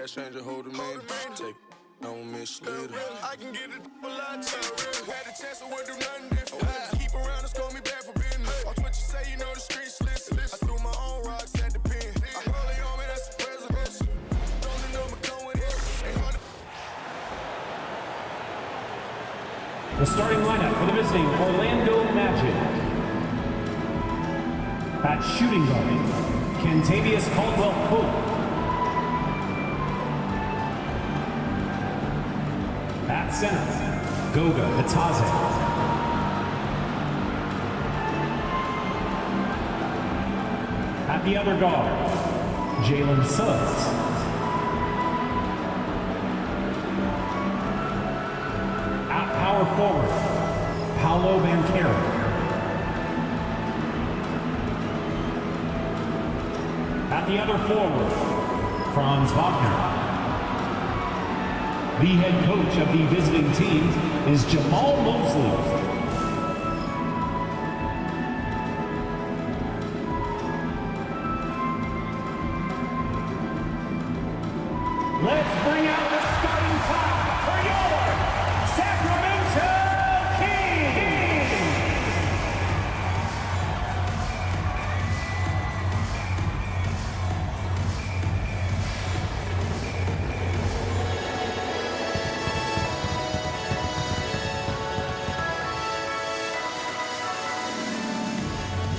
cash change a whole domain. Take don't mislead her. I can get it a lot cheaper. Had a chance, I wouldn't do nothing different. Keep around us, call me back for business. Watch what you say, you know the streets listen. I threw my own rocks at the pen. I roll it on me, that's the presidential. Don't know me going in. The starting lineup for the visiting Orlando Magic. At shooting guard, Kentavious Caldwell-Pope. At center, Goga Itaze. At the other guard, Jalen Suggs. At power forward, Paolo Banchero. At the other forward, Franz Wagner. The head coach of the visiting team is Jamal Mosley. Let's bring out the starting five for your Sacramento Kings.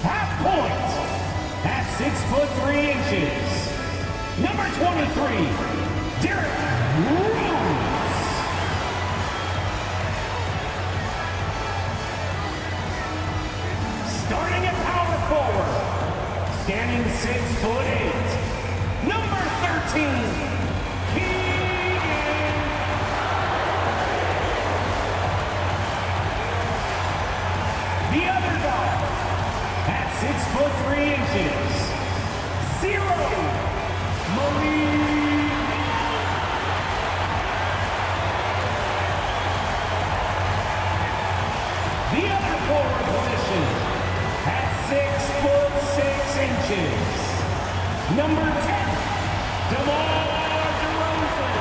Half point at 6'3". Number 23. Derek Rose. Starting at power forward, standing 6'8", number 13, Keegan. The other guard at 6'3", 0, Malik. The other forward position at 6'6", number 10, DeMar DeRozan.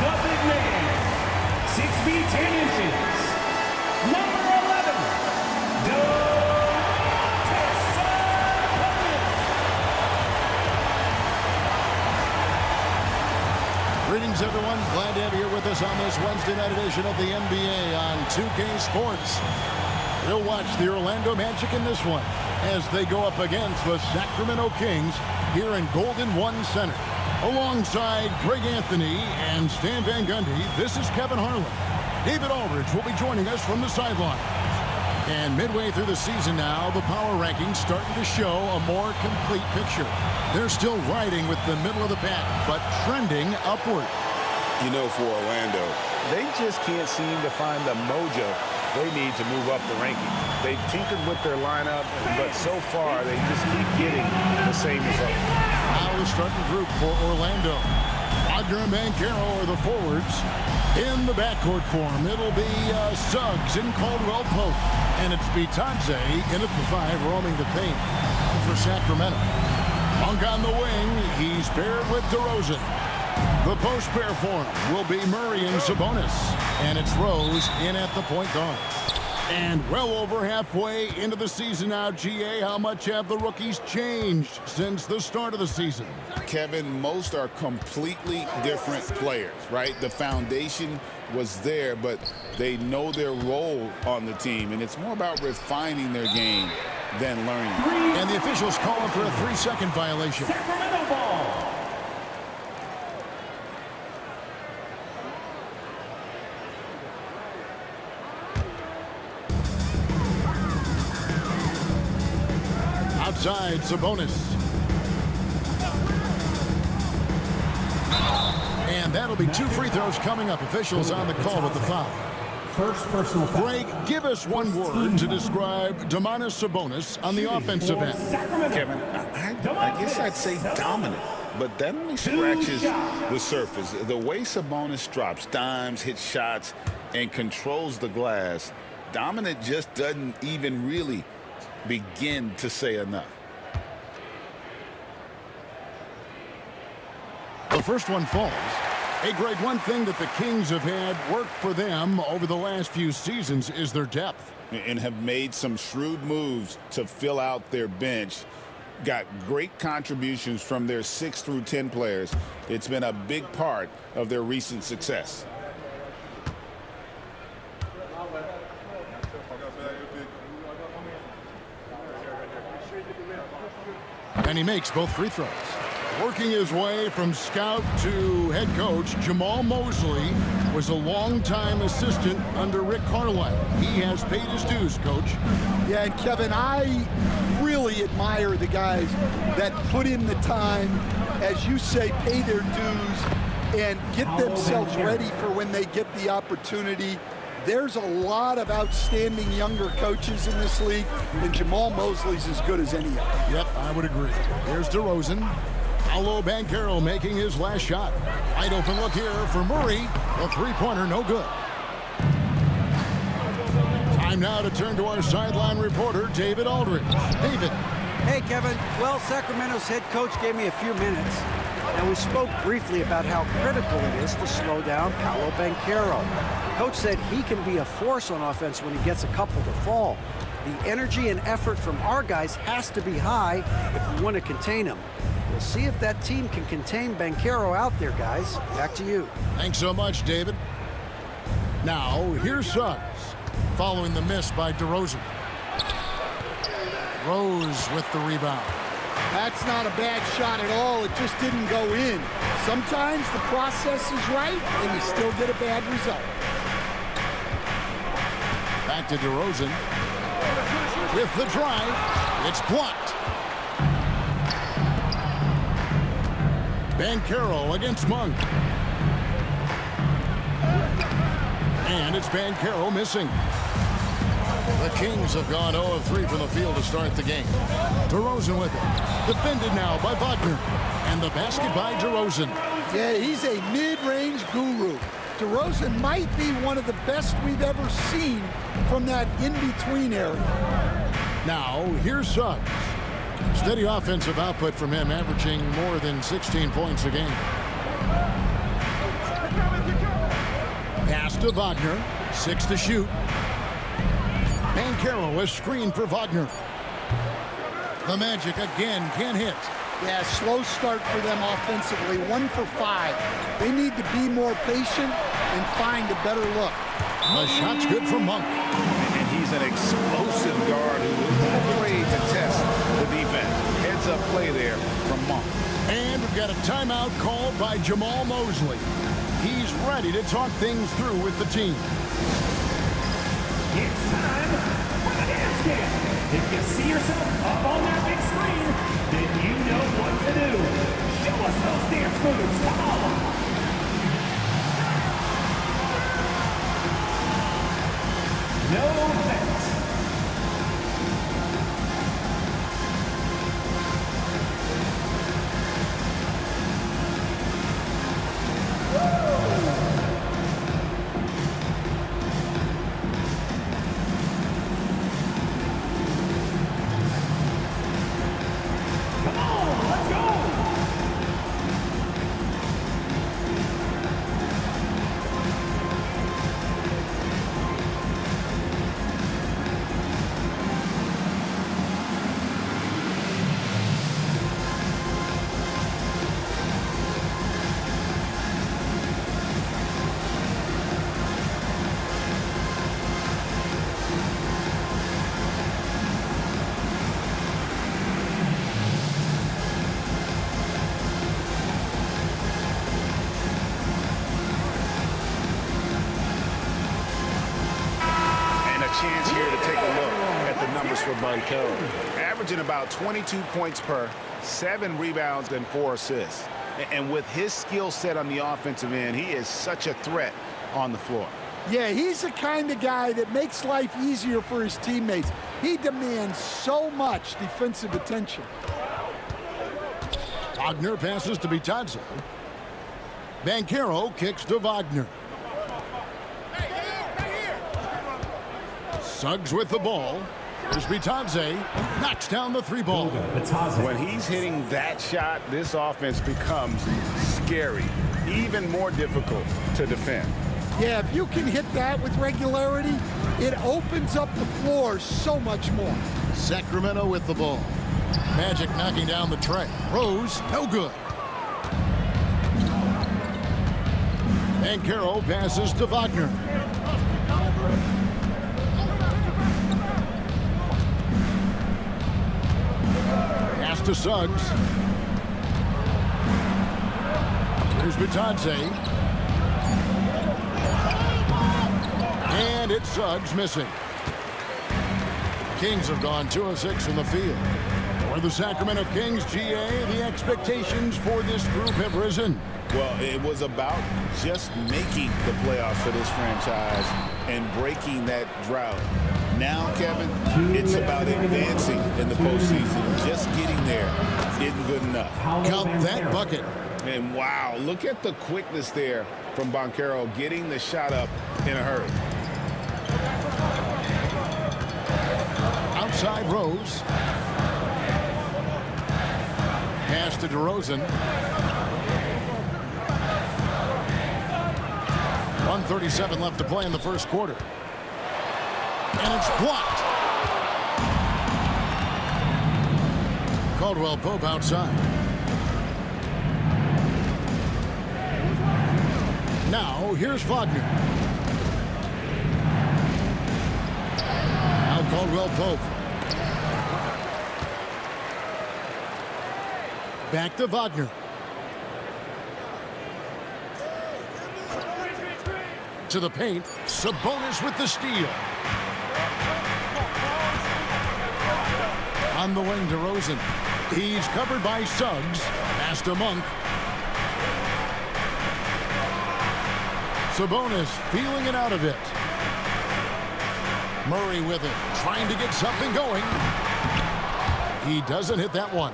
The big man, 6 feet 10 inches, number 11, Domantas Sabonis. Greetings, everyone. Glad to have you here with us on this Wednesday night edition of the NBA on 2K Sports. We'll watch the Orlando Magic in this one as they go up against the Sacramento Kings here in Golden One Center. Alongside Greg Anthony and Stan Van Gundy, this is Kevin Harlan. David Aldridge will be joining us from the sideline. And midway through the season now, the power rankings starting to show a more complete picture. They're still riding with the middle of the pack, but trending upward. You know, for Orlando, they just can't seem to find the mojo they need to move up the ranking. They've tinkered with their lineup, but so far they just keep getting the same result. Now the starting group for Orlando. Wagner and Banchero are the forwards. In the backcourt form, it'll be Suggs and Caldwell-Pope. And it's Itaze in at the 5, roaming the paint for Sacramento. Monk on the wing, he's paired with DeRozan. The post pair form will be Murray and Sabonis. And it's Rose in at the point guard. And well over halfway into the season now, GA, how much have the rookies changed since the start of the season? Kevin, most are completely different players, right? The foundation was there, but they know their role on the team, and it's more about refining their game than learning. And the officials calling for a 3-second violation. Sacramento ball. Outside, Sabonis. And that'll be 2 free throws coming up. Officials on the call with the foul. First personal foul. Greg, give us one word to describe Domantas Sabonis on the offensive end. Kevin, I guess I'd say dominant, but that only scratches the surface. The way Sabonis drops dimes, hits shots, and controls the glass, dominant just doesn't even really begin to say enough. first one falls. Hey, Greg, one thing that the Kings have had work for them over the last few seasons is their depth. And have made some shrewd moves to fill out their bench. Got great contributions from their 6 through 10 players. It's been a big part of their recent success. And he makes both free throws. Working his way from scout to head coach, Jamal Mosley was a longtime assistant under Rick Carlisle. He has paid his dues, Coach. Yeah, and Kevin, I really admire the guys that put in the time, as you say, pay their dues, and get themselves ready for when they get the opportunity. There's a lot of outstanding younger coaches in this league, and Jamal Mosley's as good as any of them. Yep, I would agree. Here's DeRozan. Paolo Banchero making his last shot. Wide open look here for Murray. The three-pointer, no good. Time now to turn to our sideline reporter, David Aldridge. David. Hey, Kevin. Well, Sacramento's head coach gave me a few minutes, and we spoke briefly about how critical it is to slow down Paolo Banchero. Coach said he can be a force on offense when he gets a couple to fall. The energy and effort from our guys has to be high if we want to contain him. We'll see if that team can contain Banchero out there, guys. Back to you. Thanks so much, David. Now, here's Suggs, following the miss by DeRozan. Rose with the rebound. That's not a bad shot at all. It just didn't go in. Sometimes the process is right, and you still get a bad result. Back to DeRozan. With the drive, it's blocked. Banchero against Monk. And it's Banchero missing. The Kings have gone 0 of 3 from the field to start the game. DeRozan with it. Defended now by Wagner. And the basket by DeRozan. Yeah, he's a mid-range guru. DeRozan might be one of the best we've ever seen from that in-between area. Now, here's Suggs. Steady offensive output from him, averaging more than 16 points a game. Pass to Wagner. 6 to shoot. Banchero is screened for Wagner. The Magic again can't hit. Yeah, slow start for them offensively. 1 for 5. They need to be more patient and find a better look. The shot's good for Monk. And he's an explosive guard who isn't afraid to test the defense. Heads up play there from Monk. And we've got a timeout called by Jamal Mosley. He's ready to talk things through with the team. It's time for the dance game. If you see yourself up on that big screen, then you know what to do. Show us those dance moves. Come on. No thanks. Come on, let's go. Chance here to take a look at the numbers for Banchero. Averaging about 22 points per, 7 rebounds and 4 assists. And with his skill set on the offensive end, he is such a threat on the floor. Yeah, he's the kind of guy that makes life easier for his teammates. He demands so much defensive attention. Wagner passes to Bitadze. Banchero kicks to Wagner. Suggs with the ball. Here's Bitanze, knocks down the three ball. When he's hitting that shot, this offense becomes scary, even more difficult to defend. Yeah, if you can hit that with regularity, it opens up the floor so much more. Sacramento with the ball. Magic knocking down the tray. Rose, no good. Banchero passes to Wagner. Pass to Suggs. Here's Bitanze. And it's Suggs missing. Kings have gone 2 of 6 from the field. For the Sacramento Kings, GA, the expectations for this group have risen. Well, it was about just making the playoffs for this franchise and breaking that drought. Now, Kevin, it's about advancing in the postseason. Just getting there isn't good enough. Count that bucket. And wow, look at the quickness there from Banchero getting the shot up in a hurry. Outside Rose. Pass to DeRozan. 1:37 left to play in the first quarter. And it's blocked. Caldwell Pope outside. Now, here's Wagner. Now Caldwell Pope. Back to Wagner. To the paint. Sabonis with the steal. On the wing, DeRozan. He's covered by Suggs. Pass to Monk. Sabonis feeling it out of it. Murray with it, trying to get something going. He doesn't hit that one.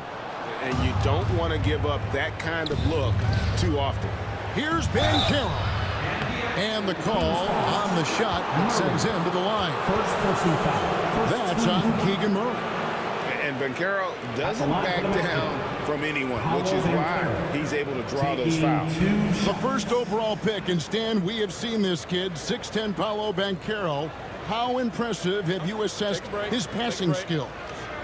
And you don't want to give up that kind of look too often. Here's Banchero. And the call on the shot that sends him to the line. That's on Keegan Murray. And Banchero doesn't back down from anyone, which is why he's able to draw those fouls. The first overall pick, and Stan, we have seen this kid, 6'10" Paolo Banchero. How impressive have you assessed his passing skill?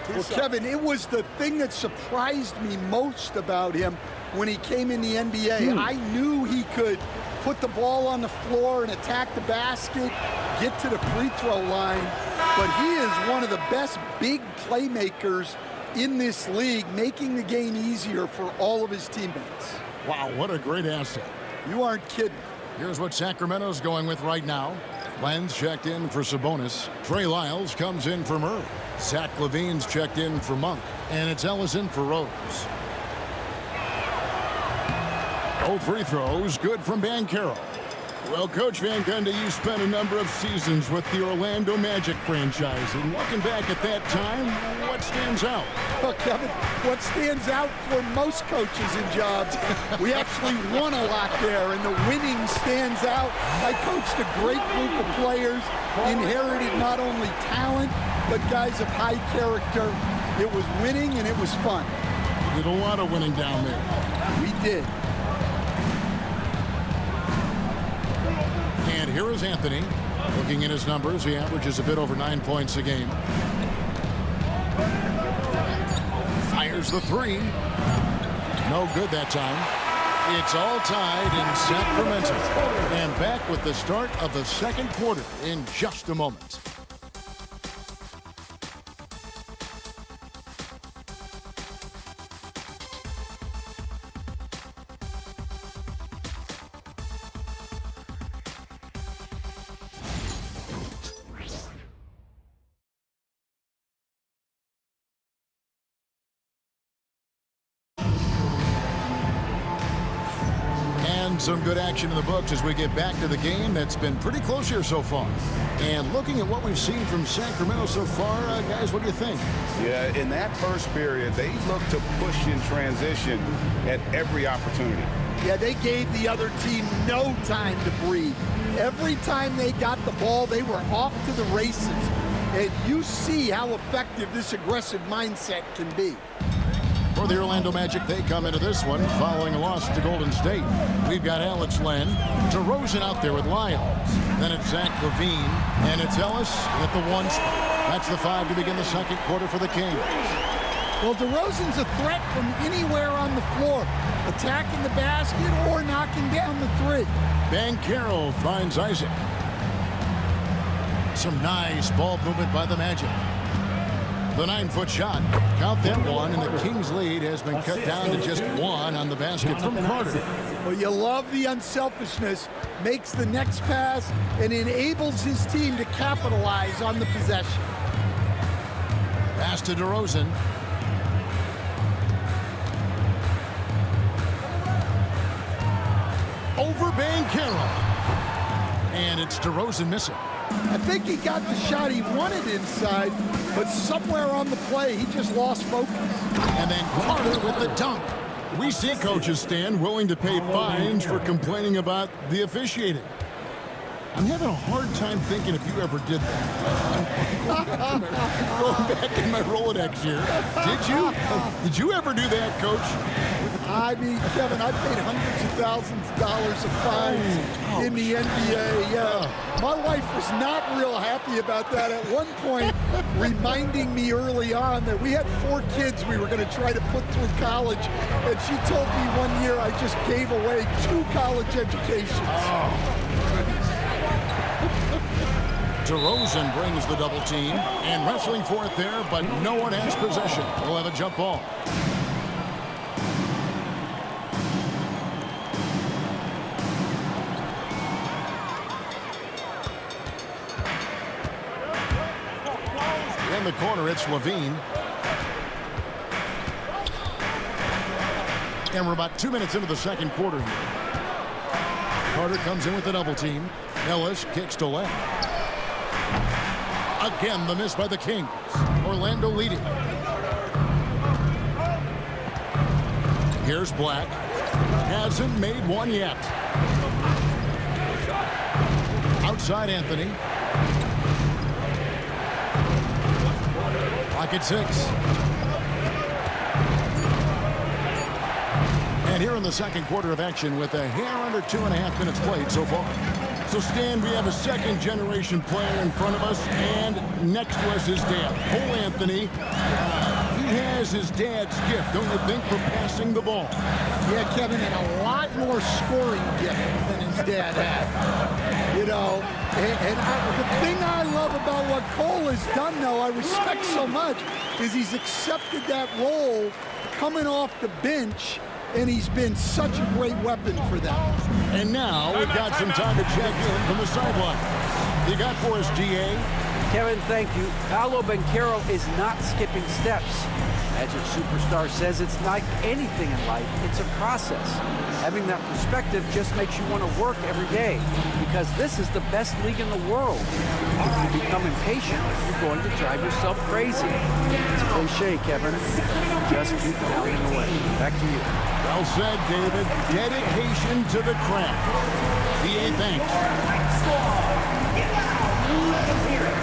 Well, Kevin, it was the thing that surprised me most about him when he came in the NBA. I knew he could put the ball on the floor and attack the basket, get to the free throw line, but he is one of the best big playmakers in this league, making the game easier for all of his teammates. Wow, what a great asset. You aren't kidding. Here's what Sacramento's going with right now. Lenz checked in for Sabonis. Trey Lyles comes in for Murray. Zach LaVine's checked in for Monk. And it's Ellison for Rose. Both free throws good from Banchero. Well, Coach Van Gundy, you spent a number of seasons with the Orlando Magic franchise. And looking back at that time, what stands out? Well, Kevin, what stands out for most coaches in jobs, we actually won a lot there, and the winning stands out. I coached a great group of players, inherited not only talent, but guys of high character. It was winning, and it was fun. You did a lot of winning down there. We did. And here is Anthony. Looking at his numbers, he averages a bit over 9 points a game. Fires the three. No good that time. It's all tied in Sacramento. And back with the start of the second quarter in just a moment. Some good action in the books as we get back to the game that's been pretty close here so far. And looking at what we've seen from Sacramento so far, guys, what do you think? Yeah, in that first period, they looked to push in transition at every opportunity. Yeah, they gave the other team no time to breathe. Every time they got the ball, they were off to the races. And you see how effective this aggressive mindset can be. For the Orlando Magic, they come into this one following a loss to Golden State. We've got Alex Len, DeRozan out there with Lyles. Then it's Zach LaVine, and it's Ellis at the 1 spot. That's the 5 to begin the second quarter for the Kings. Well, DeRozan's a threat from anywhere on the floor, attacking the basket or knocking down the 3. Banchero finds Isaac. Some nice ball movement by the Magic. The 9-foot shot. Count that one, and the Kings' lead has been cut down to just 1 on the basket from Carter. Well, you love the unselfishness. Makes the next pass and enables his team to capitalize on the possession. Pass to DeRozan. Over Banchero. And it's DeRozan missing. I think he got the shot he wanted inside, but somewhere on the play, he just lost focus. And then Carter with the dunk. We see coaches stand willing to pay fines for complaining about the officiating. I'm having a hard time thinking if you ever did that. Going back in my Rolodex here. Did you? Did you ever do that, Coach? I mean, Kevin, I paid hundreds of thousands of dollars of fines in the NBA. My wife was not real happy about that at one point, reminding me early on that we had 4 kids we were going to try to put through college. And she told me one year I just gave away 2 college educations. DeRozan brings the double team and wrestling for it there, but no one has possession. We'll have a jump ball. In the corner, it's LaVine. And we're about 2 minutes into the second quarter here. Carter comes in with the double team. Ellis kicks to left. Again, the miss by the Kings. Orlando leading. Here's Black. Hasn't made one yet. Outside Anthony. Pocket 6. And here in the second quarter of action with a hair under 2.5 minutes played so far. So, Stan, we have a second-generation player in front of us, and next to us is dad, Cole Anthony. He has his dad's gift, don't you think, for passing the ball? Yeah, Kevin, and a lot more scoring gift than his dad had. You know, the thing I love about what Cole has done, though, I respect so much, is he's accepted that role coming off the bench, and he's been such a great weapon for them. And now we've got some time to check in from the sideline. You got for us, GA? Kevin, thank you. Paolo Banchero is not skipping steps. Magic Superstar says it's like anything in life, it's a process. Having that perspective just makes you want to work every day, because this is the best league in the world. If you become impatient, you're going to drive yourself crazy. It's a cliche, Kevin. Just keep pounding away. Back to you. Well said, David. Dedication to the craft. VA, thanks. Get loud. Let us hear it.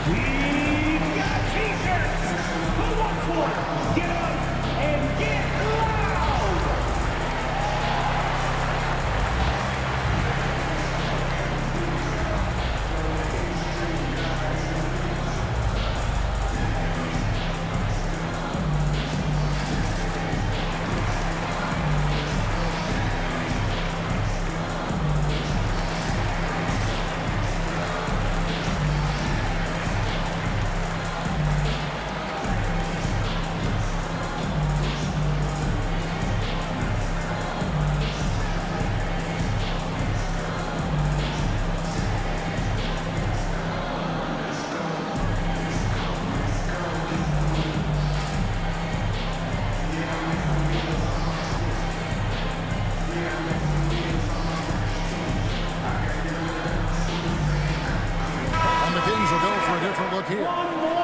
We've got t-shirts. Who wants one? Get up and get loud.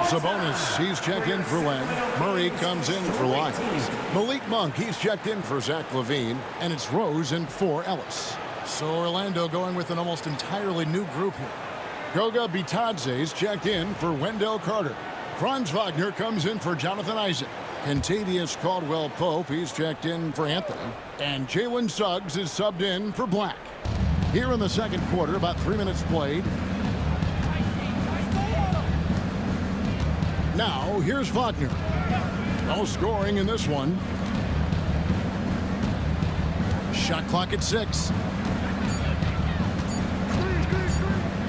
Sabonis, he's checked in for Len. Murray comes in for Lyles. Malik Monk, he's checked in for Zach LaVine. And it's Rose in for Ellis. So Orlando going with an almost entirely new group here. Goga Bitadze's checked in for Wendell Carter. Franz Wagner comes in for Jonathan Isaac. Kentavious Caldwell-Pope, he's checked in for Anthony. And Jalen Suggs is subbed in for Black. Here in the second quarter, about 3 minutes played. Now, here's Wagner. No scoring in this one. Shot clock at 6.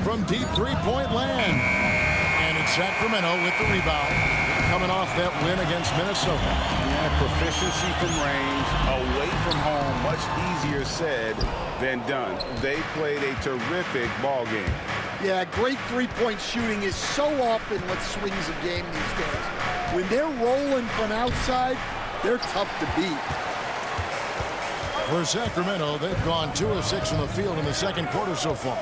From deep three-point land. And it's Sacramento with the rebound, coming off that win against Minnesota. Yeah, proficiency from range, away from home, much easier said than done. They played a terrific ball game. Yeah, great three-point shooting is so often what swings a game these days. When they're rolling from outside, they're tough to beat. For Sacramento, they've gone 2 of 6 from the field in the second quarter so far.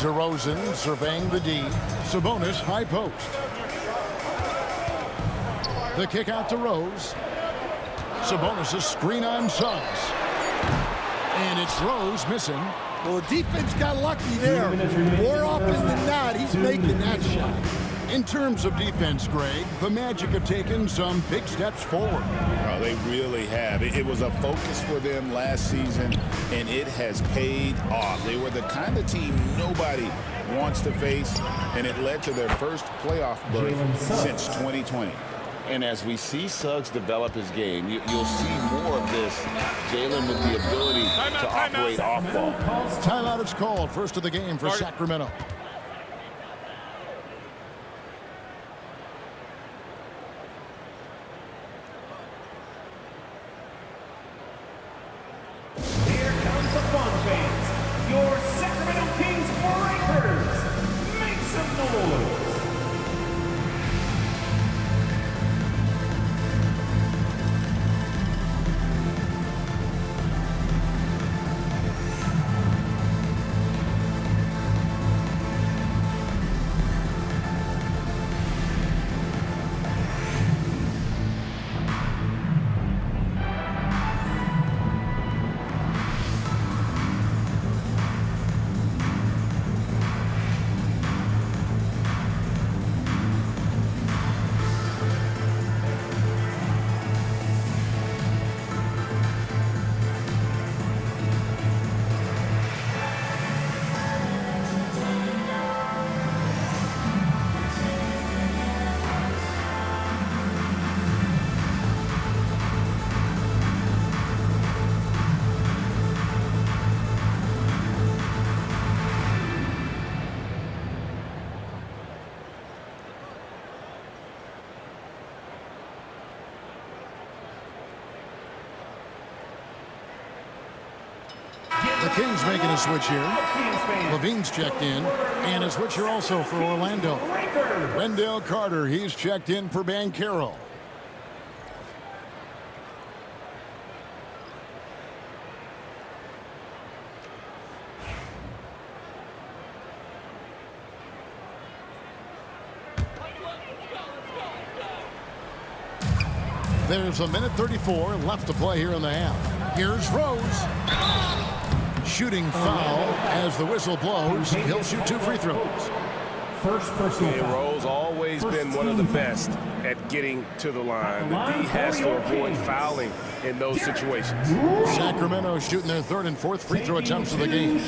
DeRozan surveying the D. Sabonis high post. The kick out to Rose. Sabonis a screen on Suggs. And it's Rose missing. Well, the defense got lucky there. More often than not, he's making that shot. In terms of defense, Greg, the Magic have taken some big steps forward. Oh, they really have. It was a focus for them last season, and it has paid off. They were the kind of team nobody wants to face, and it led to their first playoff berth since 2020. And as we see Suggs develop his game, you'll see more of this. Jalen with the ability to operate off ball. Timeout is called. First of the game for Sacramento. Here comes the fun fans. Your Sacramento Kings Breakers. Make some noise. The Kings making a switch here. Levine's checked in, and a switch here also for Orlando. Wendell Carter, he's checked in for Banchero. There's a minute 34 left to play here in the half. Here's Rose. Shooting foul as the whistle blows. He'll shoot 2 free throws. First personal foul. Rose always been one of the best at getting to the line. The D has to avoid fouling in those situations. Sacramento shooting their 3rd and 4th free throw attempts of the game.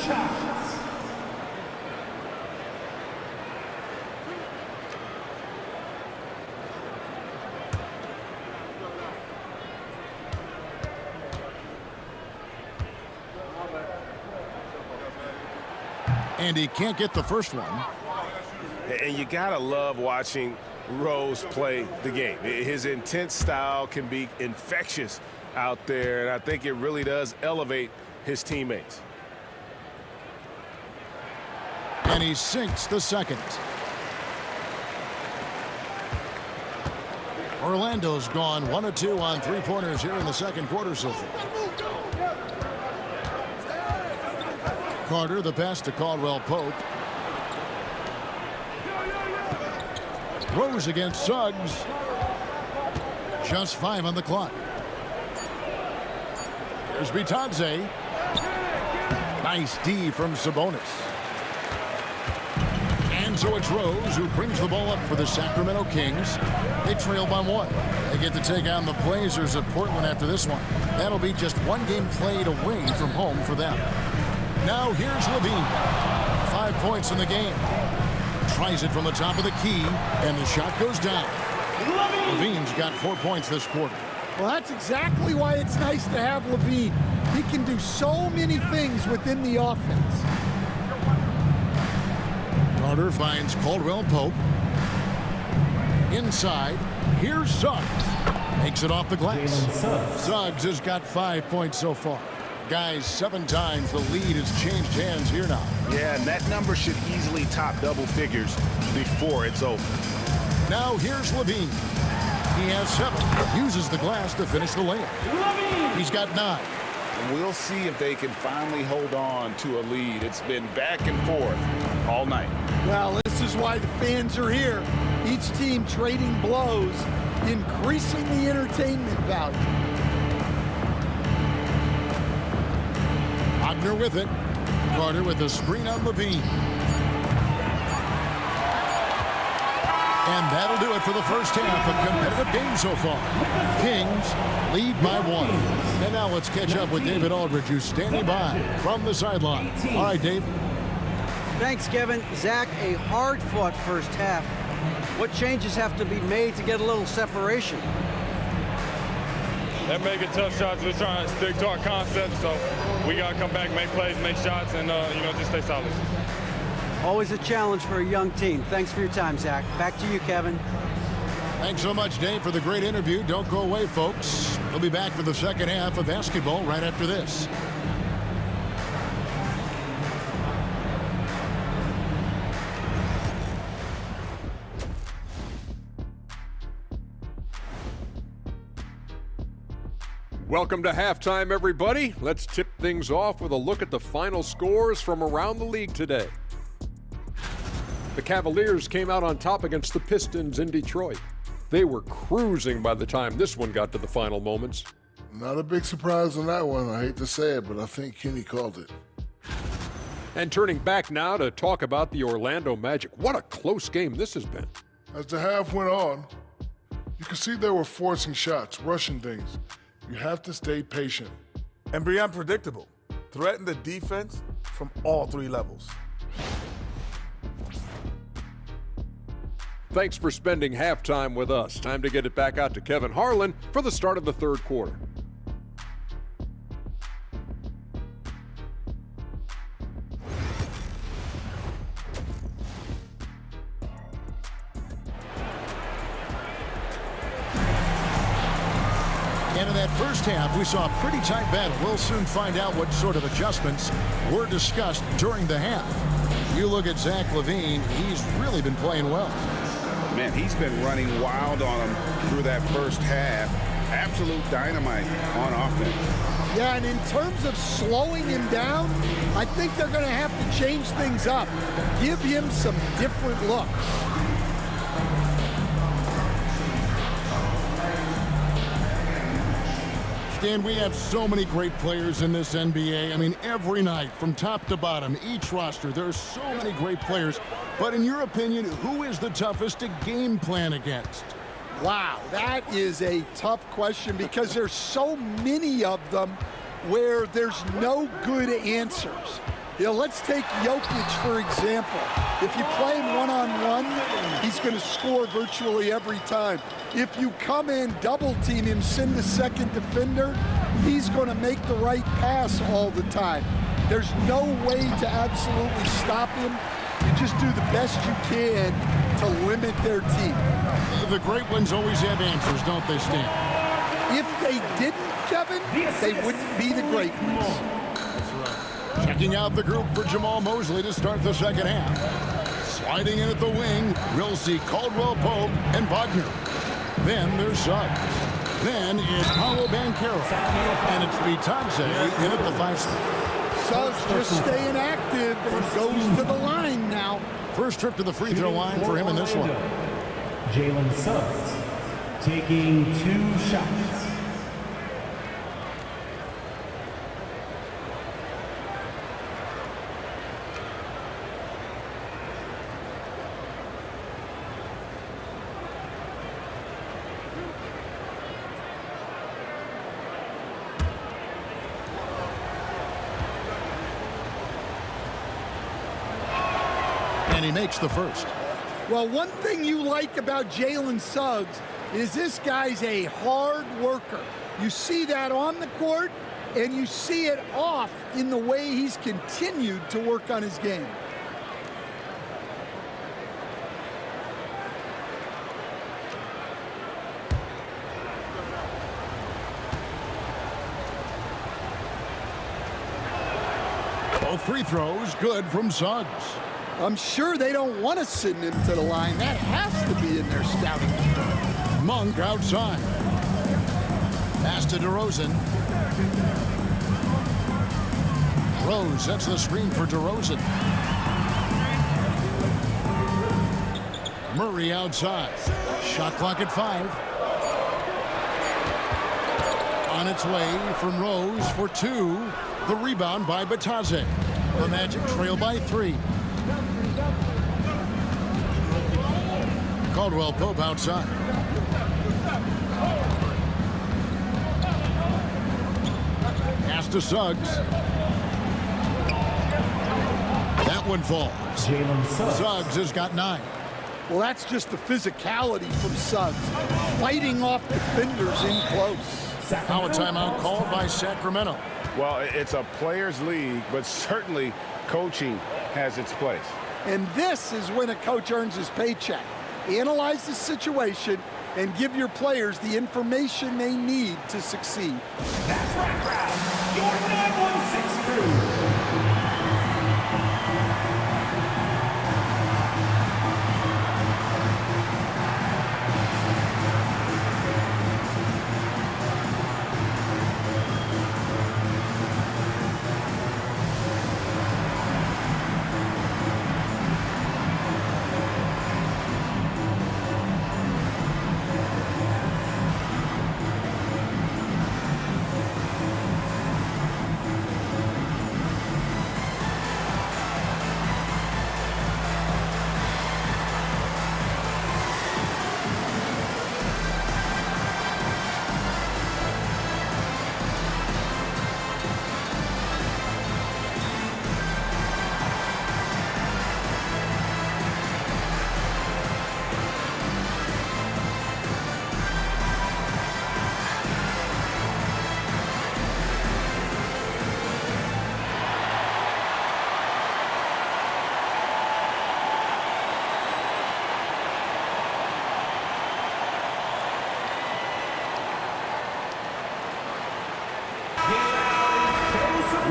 And he can't get the first one. And you gotta love watching Rose play the game. His intense style can be infectious out there, and I think it really does elevate his teammates. And he sinks the second. Orlando's gone 1 of 2 on 3-pointers here in the second quarter so far. Carter, the pass to Caldwell-Pope. Rose against Suggs. Just 5 on the clock. Here's Bitadze. Nice D from Sabonis. And so it's Rose who brings the ball up for the Sacramento Kings. They trail by 1. They get to take on the Blazers at Portland after this one. That'll be just 1 game played away from home for them. Now here's Levine. 5 points in the game. Tries it from the top of the key, and the shot goes down. Levine's got 4 points this quarter. Well, that's exactly why it's nice to have Levine. He can do so many things within the offense. Carter finds Caldwell Pope. Inside, here's Suggs. Makes it off the glass. Suggs has got 5 points so far. Guys, 7 times the lead has changed hands here now. Yeah, and that number should easily top double figures before it's over. Now here's Levine. He has 7. Uses the glass to finish the layup. He's got 9. We'll see if they can finally hold on to a lead. It's been back and forth all night. Well, this is why the fans are here. Each team trading blows, increasing the entertainment value. Wagner with it. Carter with the screen on Levine. And that'll do it for the first half. A competitive game so far. Kings lead by 1. And now let's catch up with David Aldridge, who's standing by from the sideline. All right, Dave. Thanks, Kevin. Zach, a hard-fought first half. What changes have to be made to get a little separation? They're making tough shots. We're trying to stick to our concept, so we got to come back, make plays, make shots, and, just stay solid. Always a challenge for a young team. Thanks for your time, Zach. Back to you, Kevin. Thanks so much, Dave, for the great interview. Don't go away, folks. We'll be back for the second half of basketball right after this. Welcome to halftime, everybody. Let's tip things off with a look at the final scores from around the league today. The Cavaliers came out on top against the Pistons in Detroit. They were cruising by the time this one got to the final moments. Not a big surprise on that one. I hate to say it, but I think Kenny called it. And turning back now to talk about the Orlando Magic. What a close game this has been. As the half went on, you could see they were forcing shots, rushing things. You have to stay patient. And be unpredictable. Threaten the defense from all 3 levels. Thanks for spending halftime with us. Time to get it back out to Kevin Harlan for the start of the third quarter. And in that first half, we saw a pretty tight battle. We'll soon find out what sort of adjustments were discussed during the half. You look at Zach LaVine, he's really been playing well. Man, he's been running wild on him through that first half. Absolute dynamite on offense. Yeah, and in terms of slowing him down, I think they're going to have to change things up. Give him some different looks. Dan, we have so many great players in this NBA. I mean, every night, from top to bottom, each roster, there are so many great players. But in your opinion, who is the toughest to game plan against? Wow, that is a tough question because there's so many of them where there's no good answers. You know, let's take Jokic, for example. If you play him one-on-one, he's going to score virtually every time. If you come in, double-team him, send the second defender, he's going to make the right pass all the time. There's no way to absolutely stop him. You just do the best you can to limit their team. The great ones always have answers, don't they, Stan? If they didn't, Kevin, they wouldn't be the great ones. Checking out the group for Jamal Mosley to start the second half. Sliding in at the wing, we'll see Caldwell Pope and Wagner. Then there's Suggs. Then is Paolo Banchero. And it's Vitadze in at the 5 spot. Suggs just staying active and goes to the line now. First trip to the free throw line for him in this one. Jalen Suggs taking 2 shots. And he makes the first. Well, one thing you like about Jalen Suggs is this guy's a hard worker. You see that on the court, and you see it off in the way he's continued to work on his game. Both free throws good from Suggs. I'm sure they don't want to send him to the line. That has to be in their scouting report. Monk outside. Pass to DeRozan. Rose sets the screen for DeRozan. Murray outside. Shot clock at 5. On its way from Rose for 2. The rebound by Batadze. The Magic trail by 3. Caldwell Pope outside. Pass to Suggs. That one falls. Jalen Suggs. Suggs has got 9. Well, that's just the physicality from Suggs, fighting off defenders in close. Now a timeout called by Sacramento. Well, it's a players' league, but certainly coaching has its place. And this is when a coach earns his paycheck. Analyze the situation and give your players the information they need to succeed. That's right, crowd. Your 916 crew.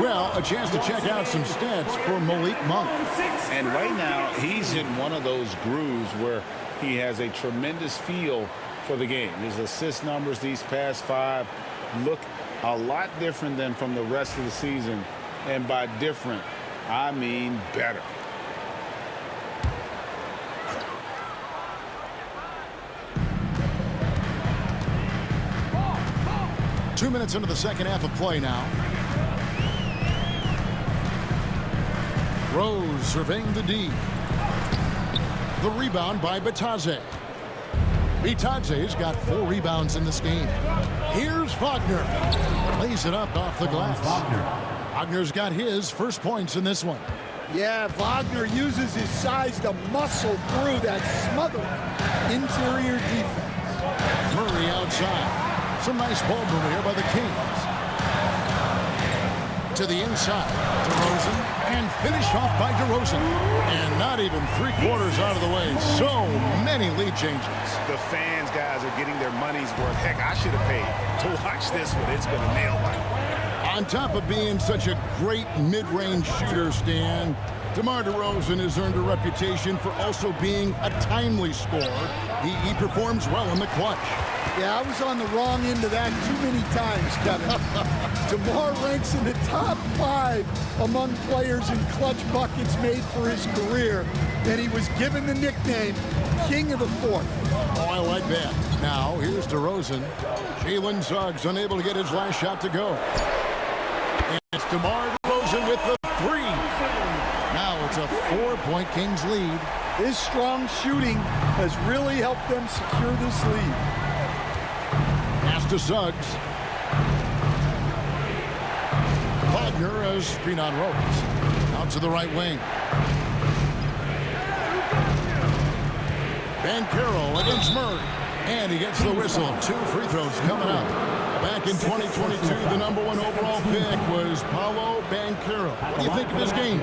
Well, a chance to check out some stats for Malik Monk. And right now, he's in one of those grooves where he has a tremendous feel for the game. His assist numbers these past 5 look a lot different than from the rest of the season. And by different, I mean better. Two minutes into the second half of play now. Rose surveying the D. The rebound by Batadze. Batadze's got 4 rebounds in this game. Here's Wagner. Lays it up off the glass. Wagner's got his first points in this one. Yeah, Wagner uses his size to muscle through that smothering interior defense. Murray outside. Some nice ball movement here by the Kings. To the inside. DeRozan. And finished off by DeRozan. And not even 3/4 out of the way. So many lead changes. The fans, guys, are getting their money's worth. Heck, I should have paid to watch this one. It's been a nail biter. On top of being such a great mid-range shooter, Stan, DeMar DeRozan has earned a reputation for also being a timely scorer. He performs well in the clutch. Yeah, I was on the wrong end of that too many times, Kevin. DeMar ranks in the top 5 among players in clutch buckets made for his career, and he was given the nickname King of the Fourth. Oh, I like that. Now, here's DeRozan. Jalen Suggs unable to get his last shot to go. And it's DeMar DeRozan with the 3. Now it's a 4-point Kings lead. His strong shooting has really helped them secure this lead. Pass to Suggs. Wagner as screen on Rose. Out to the right wing. Banchero against Murray. And he gets the whistle. 2 free throws coming up. Back in 2022, the #1 overall pick was Paolo Banchero. What do you think of his game?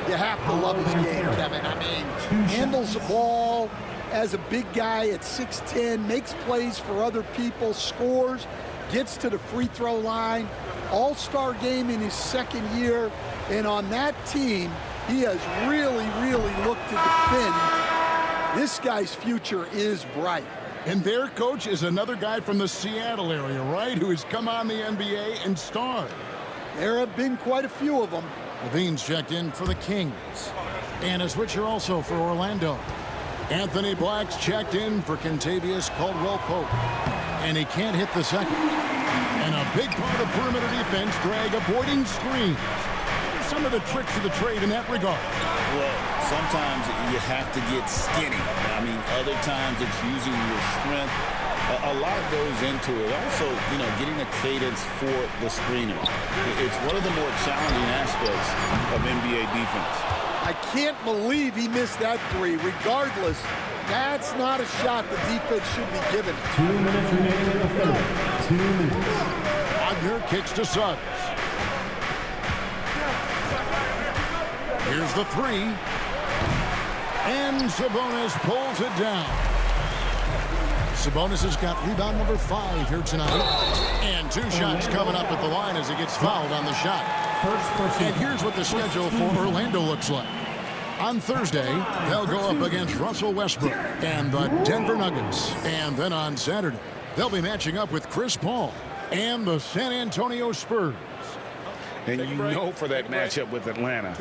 You have to love his game, Kevin. I mean, handles the ball as a big guy at 6'10", makes plays for other people, scores, gets to the free throw line. All-star game in his second year. And on that team, he has really, really looked to defend. This guy's future is bright. And their coach is another guy from the Seattle area, right, who has come on the NBA and starred. There have been quite a few of them. Levine's checked in for the Kings. And a switcher also for Orlando. Anthony Black's checked in for Kentavious Caldwell-Pope. And he can't hit the second. And a big part of perimeter defense, Greg, avoiding screens. Some of the tricks of the trade in that regard. Well, sometimes you have to get skinny. I mean, other times it's using your strength. A lot goes into it. Also, getting a cadence for the screener. It's one of the more challenging aspects of NBA defense. I can't believe he missed that 3. Regardless, that's not a shot the defense should be given. 2 minutes remaining in the third. 2 minutes. Wagner kicks to Suggs. Here's the 3. And Sabonis pulls it down. Sabonis has got rebound number 5 here tonight. And 2 shots coming up at the line as he gets fouled on the shot. And here's what the schedule for Orlando looks like. On Thursday, they'll go up against Russell Westbrook and the Denver Nuggets. And then on Saturday, they'll be matching up with Chris Paul and the San Antonio Spurs. And you know for that matchup with Atlanta,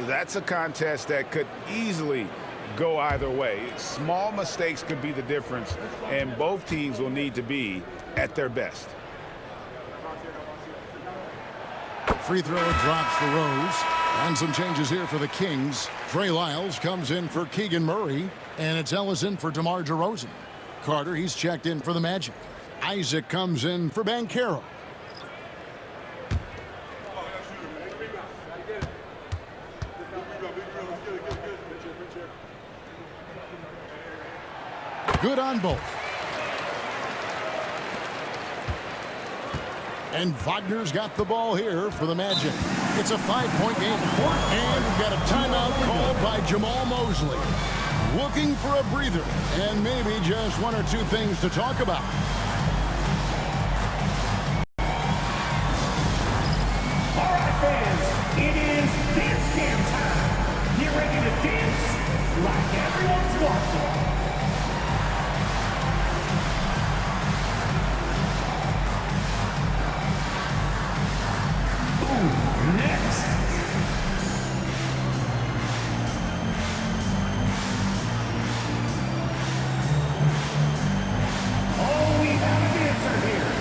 that's a contest that could easily go either way. Small mistakes could be the difference, and both teams will need to be at their best. Free throw drops for Rose. And some changes here for the Kings. Trey Lyles comes in for Keegan Murray, and it's Ellison for DeMar DeRozan. Carter, he's checked in for the Magic. Isaac comes in for Banchero. Good on both. And Wagner's got the ball here for the Magic. It's a 5-point game. And we've got a timeout called by Jamal Mosley. Looking for a breather and maybe just 1 or 2 things to talk about. All right, fans, it is dance cam time. Get ready to dance like everyone's watching. Next. Oh, we have a dancer here.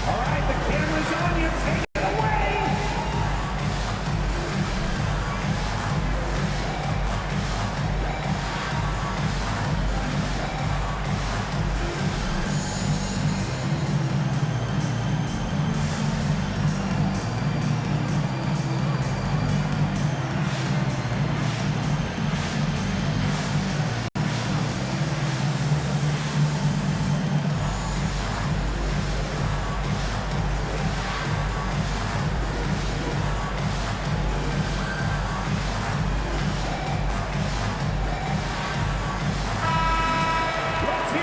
All right, the camera's on you. Take it away.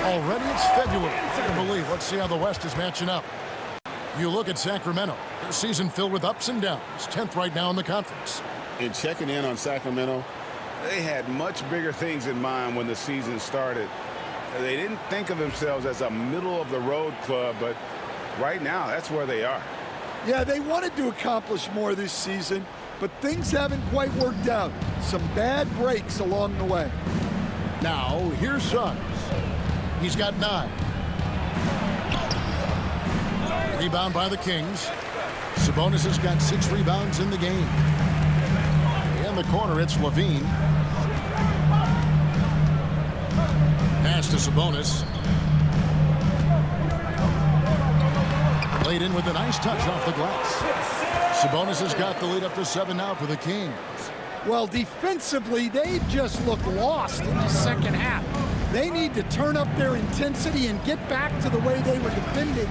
Already it's February. I believe. Let's see how the West is matching up. You look at Sacramento. Their season filled with ups and downs. 10th right now in the conference. And checking in on Sacramento, They had much bigger things in mind when the season started. They didn't think of themselves as a middle-of-the-road club, but right now, that's where they are. Yeah, they wanted to accomplish more this season, but things haven't quite worked out. Some bad breaks along the way. Now, here's Suggs. He's got 9. Rebound by the Kings. Sabonis has got 6 rebounds in the game. In the corner, it's Levine. Pass to Sabonis. Laid in with a nice touch off the glass. Sabonis has got the lead up to 7 now for the Kings. Well, defensively, they just look lost in the second half. They need to turn up their intensity and get back to the way they were defending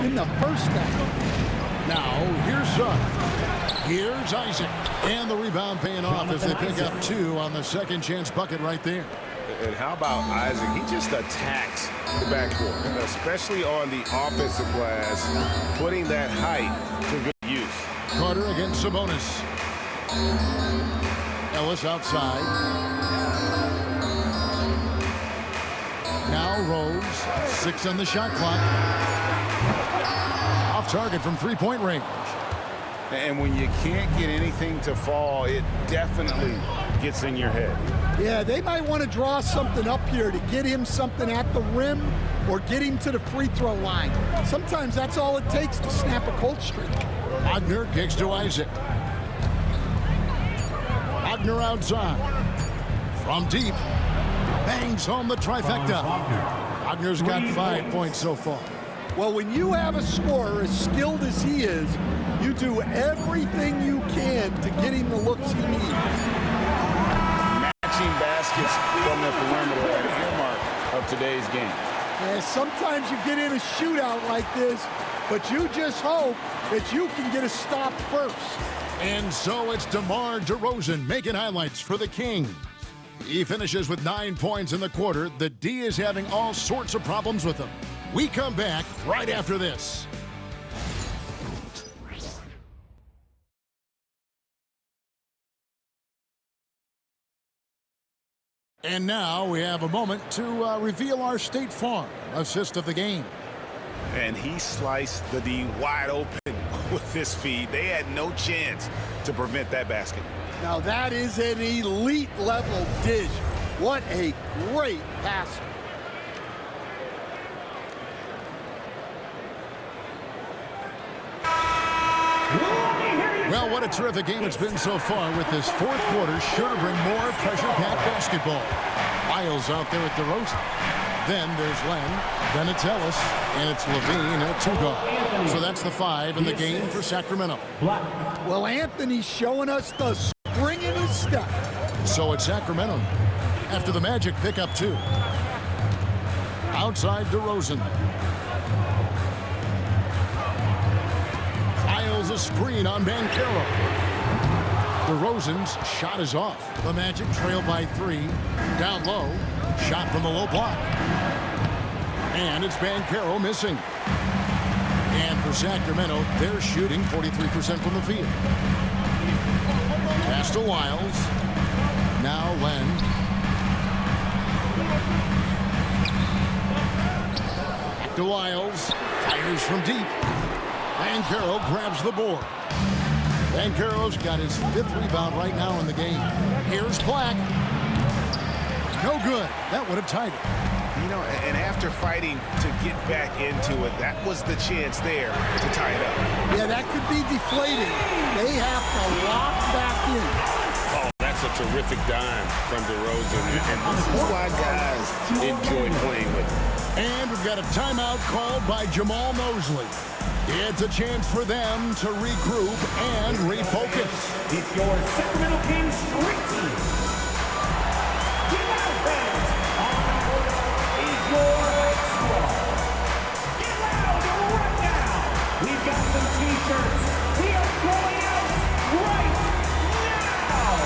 in the first half. Now, here's Suggs. Here's Isaac. And the rebound paying off as they pick up 2 on the second chance bucket right there. And how about Isaac? He just attacks the backcourt, especially on the offensive glass, putting that height to good use. Carter against Sabonis. Ellis outside. Now Rose, 6 on the shot clock. Off target from three-point range. And when you can't get anything to fall, it definitely gets in your head. Yeah, they might want to draw something up here to get him something at the rim or get him to the free throw line. Sometimes that's all it takes to snap a cold streak. Wagner kicks to Isaac. Wagner outside. From deep. Bangs home the trifecta. Wagner's got 5 points so far. Well, when you have a scorer as skilled as he is, you do everything you can to get him the looks he needs. Matching baskets from the perimeter are an earmark of today's game. Yeah, sometimes you get in a shootout like this, but you just hope that you can get a stop first. And so it's DeMar DeRozan making highlights for the Kings. He finishes with 9 points in the quarter. The D is having all sorts of problems with him. We come back right after this. And now we have a moment to reveal our State Farm assist of the game. And he sliced the D wide open with this feed. They had no chance to prevent that basket. Now that is an elite level dish. What a great passer. Well, what a terrific game it's been so far with this fourth quarter. Sure to bring more pressure-packed basketball. Miles out there at DeRozan. Then there's Len. Then it's Ellis. And it's Levine at 2 guard. So that's the 5 in the game for Sacramento. Well, Anthony's showing us the spring in his step. So it's Sacramento after the Magic pick up 2. Outside DeRozan. A screen on Banchero. DeRozan's shot is off. The Magic trail by 3. Down low. Shot from the low block. And it's Banchero missing. And for Sacramento, they're shooting 43% from the field. Pass to Wiles. Now Len. Back to Wiles. Fires from deep. Banchero grabs the board. Banchero's got his 5th rebound right now in the game. Here's Black. No good. That would have tied it. You know, and after fighting to get back into it, that was the chance there to tie it up. Yeah, that could be deflating. They have to lock back in. Oh, that's a terrific dime from DeRozan. And this is why guys enjoy playing with him. And we've got a timeout called by Jamal Mosley. It's a chance for them to regroup and refocus. It's your Sacramento Kings street team. Get out, fans! Is your squad. Get loud right now! We've got some t-shirts. We are going out right now!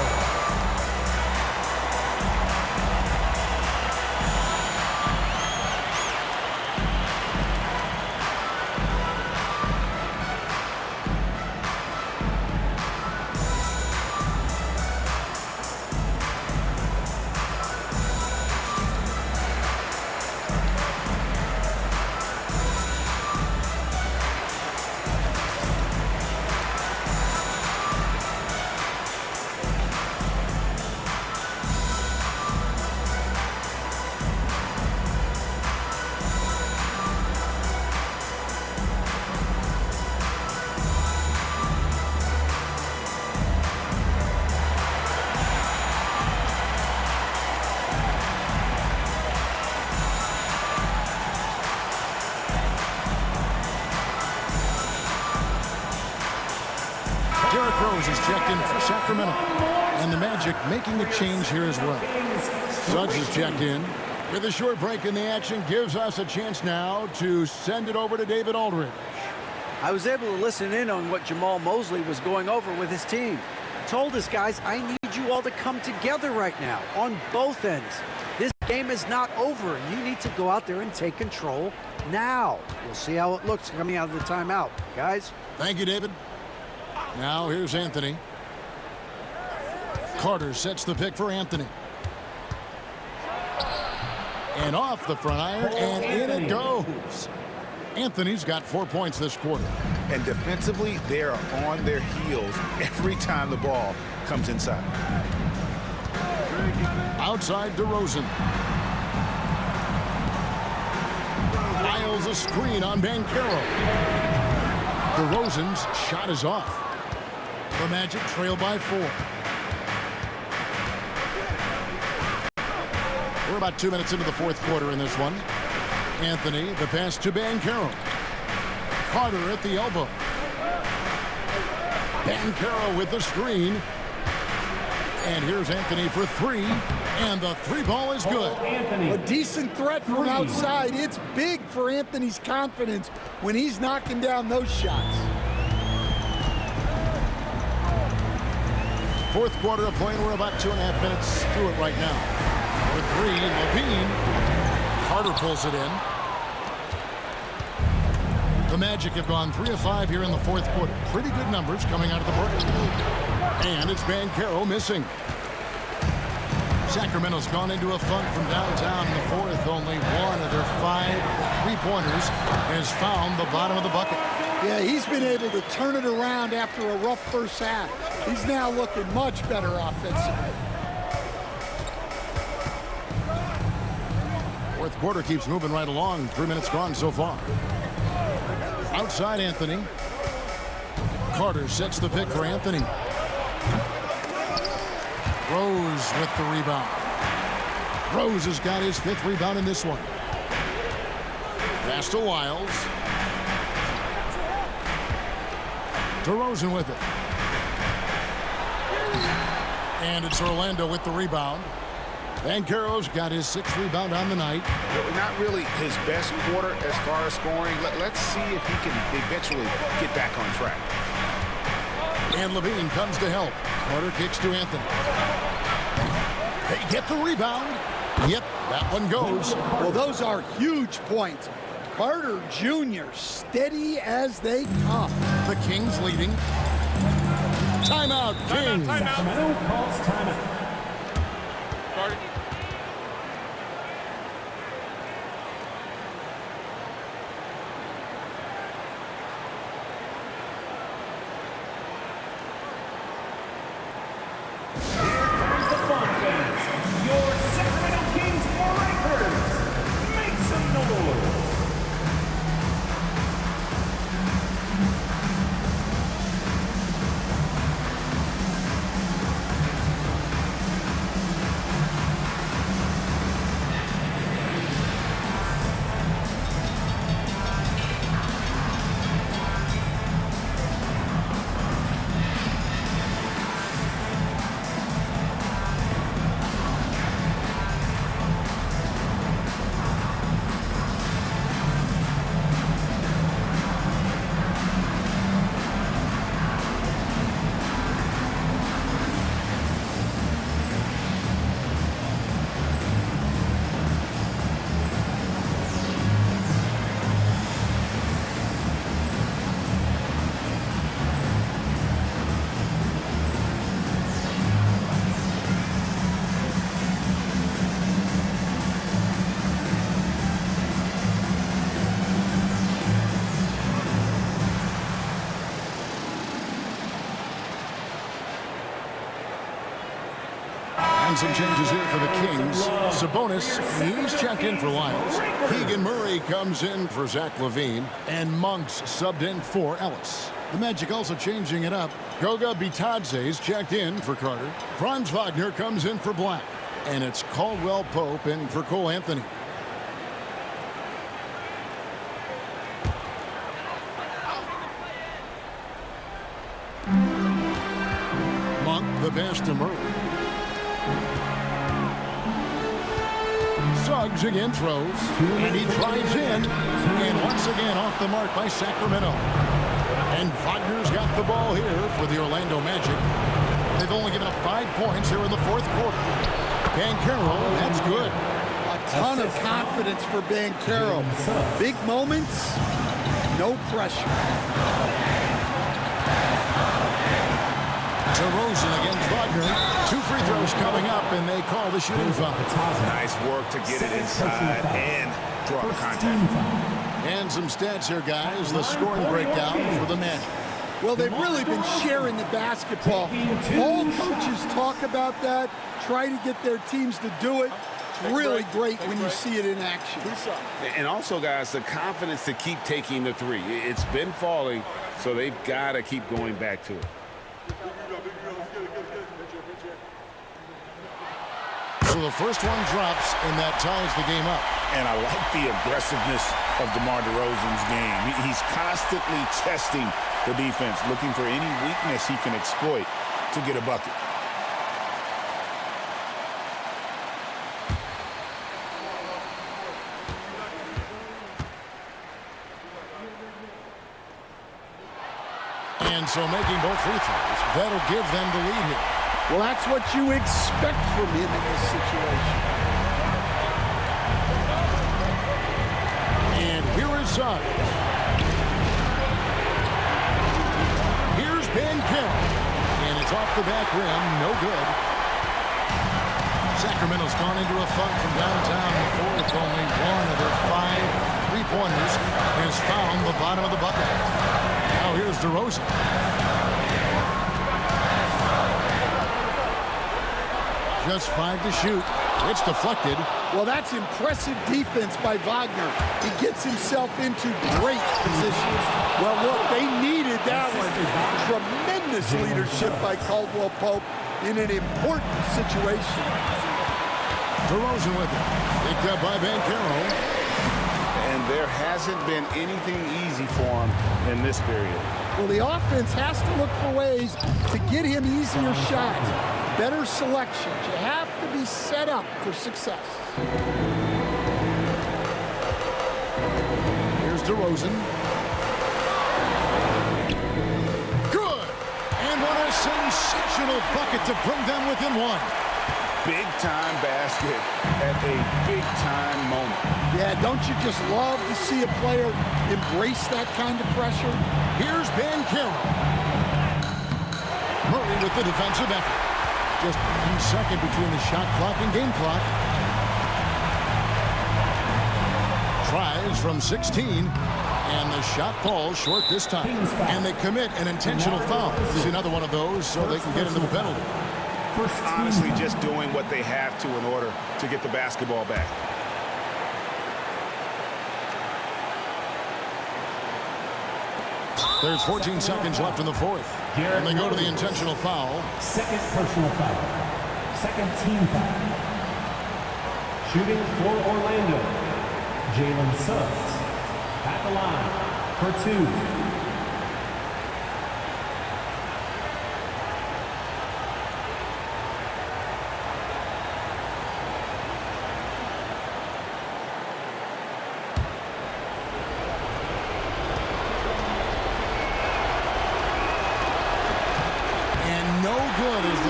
is checked in for Sacramento. And the Magic making a change here as well. Suggs is checked in. With a short break in the action, gives us a chance now to send it over to David Aldridge. I was able to listen in on what Jamal Mosley was going over with his team. Told his guys, I need you all to come together right now on both ends. This game is not over. You need to go out there and take control now. We'll see how it looks coming out of the timeout, guys. Thank you, David. Now here's Anthony. Carter sets the pick for Anthony. And off the front iron, and in it goes. Anthony's got 4 points this quarter. And defensively, they are on their heels every time the ball comes inside. Outside DeRozan. Files a screen on Banchero. DeRozan's shot is off. The Magic trail by 4. We're about 2 minutes into the fourth quarter in this one. Anthony, the pass to Banchero. Carter at the elbow. Banchero with the screen. And here's Anthony for 3. And the 3-ball is good. A decent threat from outside. It's big for Anthony's confidence when he's knocking down those shots. Fourth quarter of play, and we're about 2.5 minutes through it right now. For 3, Levine. Carter pulls it in. The Magic have gone 3 of 5 here in the fourth quarter. Pretty good numbers coming out of the break. And it's Banchero missing. Sacramento's gone into a funk from downtown in the fourth. Only 1 of their 5 3-pointers has found the bottom of the bucket. Yeah, he's been able to turn it around after a rough first half. He's now looking much better offensively. Fourth quarter keeps moving right along. 3 minutes gone so far. Outside Anthony. Carter sets the pick for Anthony. Rose with the rebound. Rose has got his 5th rebound in this one. Pass to Wiles. DeRozan with it. And it's Orlando with the rebound. Banchero's got his 6th rebound on the night. Not really his best quarter as far as scoring. Let's see if he can eventually get back on track. And Levine comes to help. Carter kicks to Anthony. They get the rebound. Yep, that one goes. Well, those are huge points. Carter Jr. steady as they come. The Kings leading. Timeout, Kings. Sacramento calls timeout. Your Sacramento Kings breakers. Make some noise. And some changes here for the Kings. Sabonis, he's checked in for Lyles. Keegan Murray comes in for Zach LaVine. And Monks subbed in for Ellis. The Magic also changing it up. Goga Bitadze's checked in for Carter. Franz Wagner comes in for Black. And it's Caldwell Pope in for Cole Anthony. Suggs again throws, and he drives in, and once again off the mark by Sacramento. And Wagner's got the ball here for the Orlando Magic. They've only given up 5 points here in the fourth quarter. Banchero, that's good. A ton of confidence for Banchero. Big moments, no pressure. DeRozan against Wagner. 2 free throws coming up, and they call the shooting foul. Nice work to get it inside and draw contact. And some stats here, guys. The scoring breakdown for the Magic. Well, they've really been sharing the basketball. All coaches talk about that, try to get their teams to do it. It's really great when you see it in action. And also, guys, the confidence to keep taking the three. It's been falling, so they've got to keep going back to it. So the first one drops, and that ties the game up. And I like the aggressiveness of DeMar DeRozan's game. He's constantly testing the defense, looking for any weakness he can exploit to get a bucket. And so making both free throws, that'll give them the lead here. Well, that's what you expect from him in this situation. And here is Suggs. Here's Banchero. And it's off the back rim, no good. Sacramento's gone into a funk from downtown in the fourth. Only one of their 5 3-pointers has found the bottom of the bucket. Now here's DeRozan. Just 5 to shoot. It's deflected. Well, that's impressive defense by Wagner. He gets himself into great positions. Well, look, they needed that one. Tremendous leadership by Caldwell Pope in an important situation. DeRozan with it. Picked up by Banchero. And there hasn't been anything easy for him in this period. Well, the offense has to look for ways to get him easier shots. Better selections. You have to be set up for success. Here's DeRozan. Good! And what a sensational bucket to bring them within 1. Big-time basket at a big-time moment. Yeah, don't you just love to see a player embrace that kind of pressure? Here's Banchero. Murray with the defensive effort. Just 1 second between the shot clock and game clock. Tries from 16, and the shot falls short this time. And they commit an intentional foul. This is another one of those, so they can get into the penalty. Honestly, just doing what they have to in order to get the basketball back. There's 14 seconds left in the fourth. And they go to the intentional foul. Second personal foul. Second team foul. Shooting for Orlando, Jalen Suggs. At the line for 2.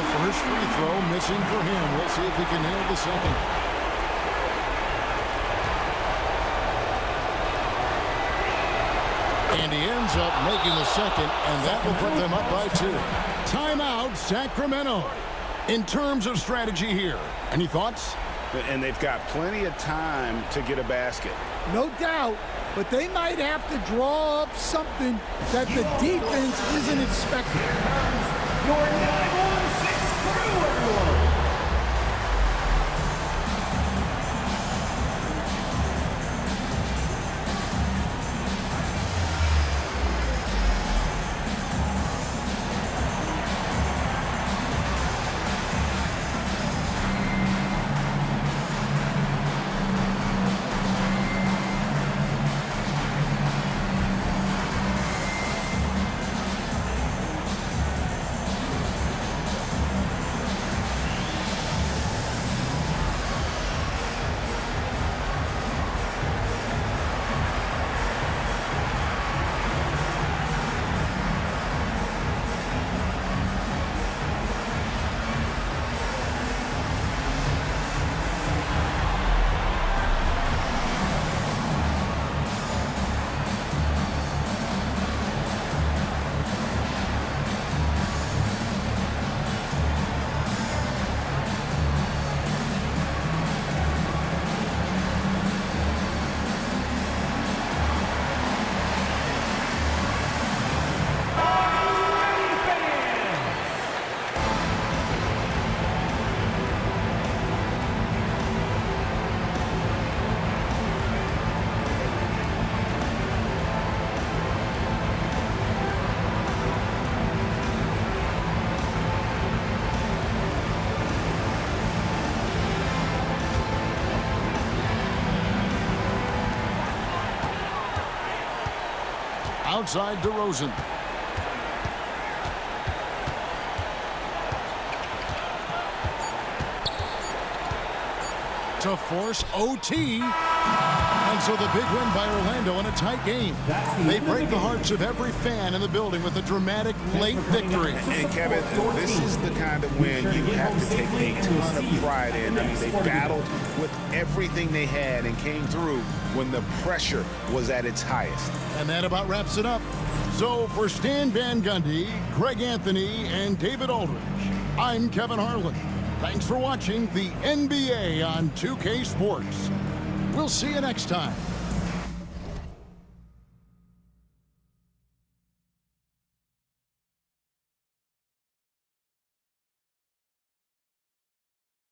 First free throw missing for him. We'll see if he can nail the second. And he ends up making the second, and that will put them up by 2. Timeout, Sacramento. In terms of strategy here, any thoughts? And they've got plenty of time to get a basket. No doubt, but they might have to draw up something that the defense isn't expecting. Your 9-1-6 crew, everyone. Outside DeRozan. To force OT. And so the big win by Orlando in a tight game. They break the hearts of every fan in the building with a dramatic late victory. And Kevin, this is the kind of win you have to take a ton of pride in. I mean, they battled with everything they had and came through when the pressure was at its highest. And that about wraps it up. So for Stan Van Gundy, Greg Anthony, and David Aldridge, I'm Kevin Harlan. Thanks for watching the NBA on 2K Sports. We'll see you next time.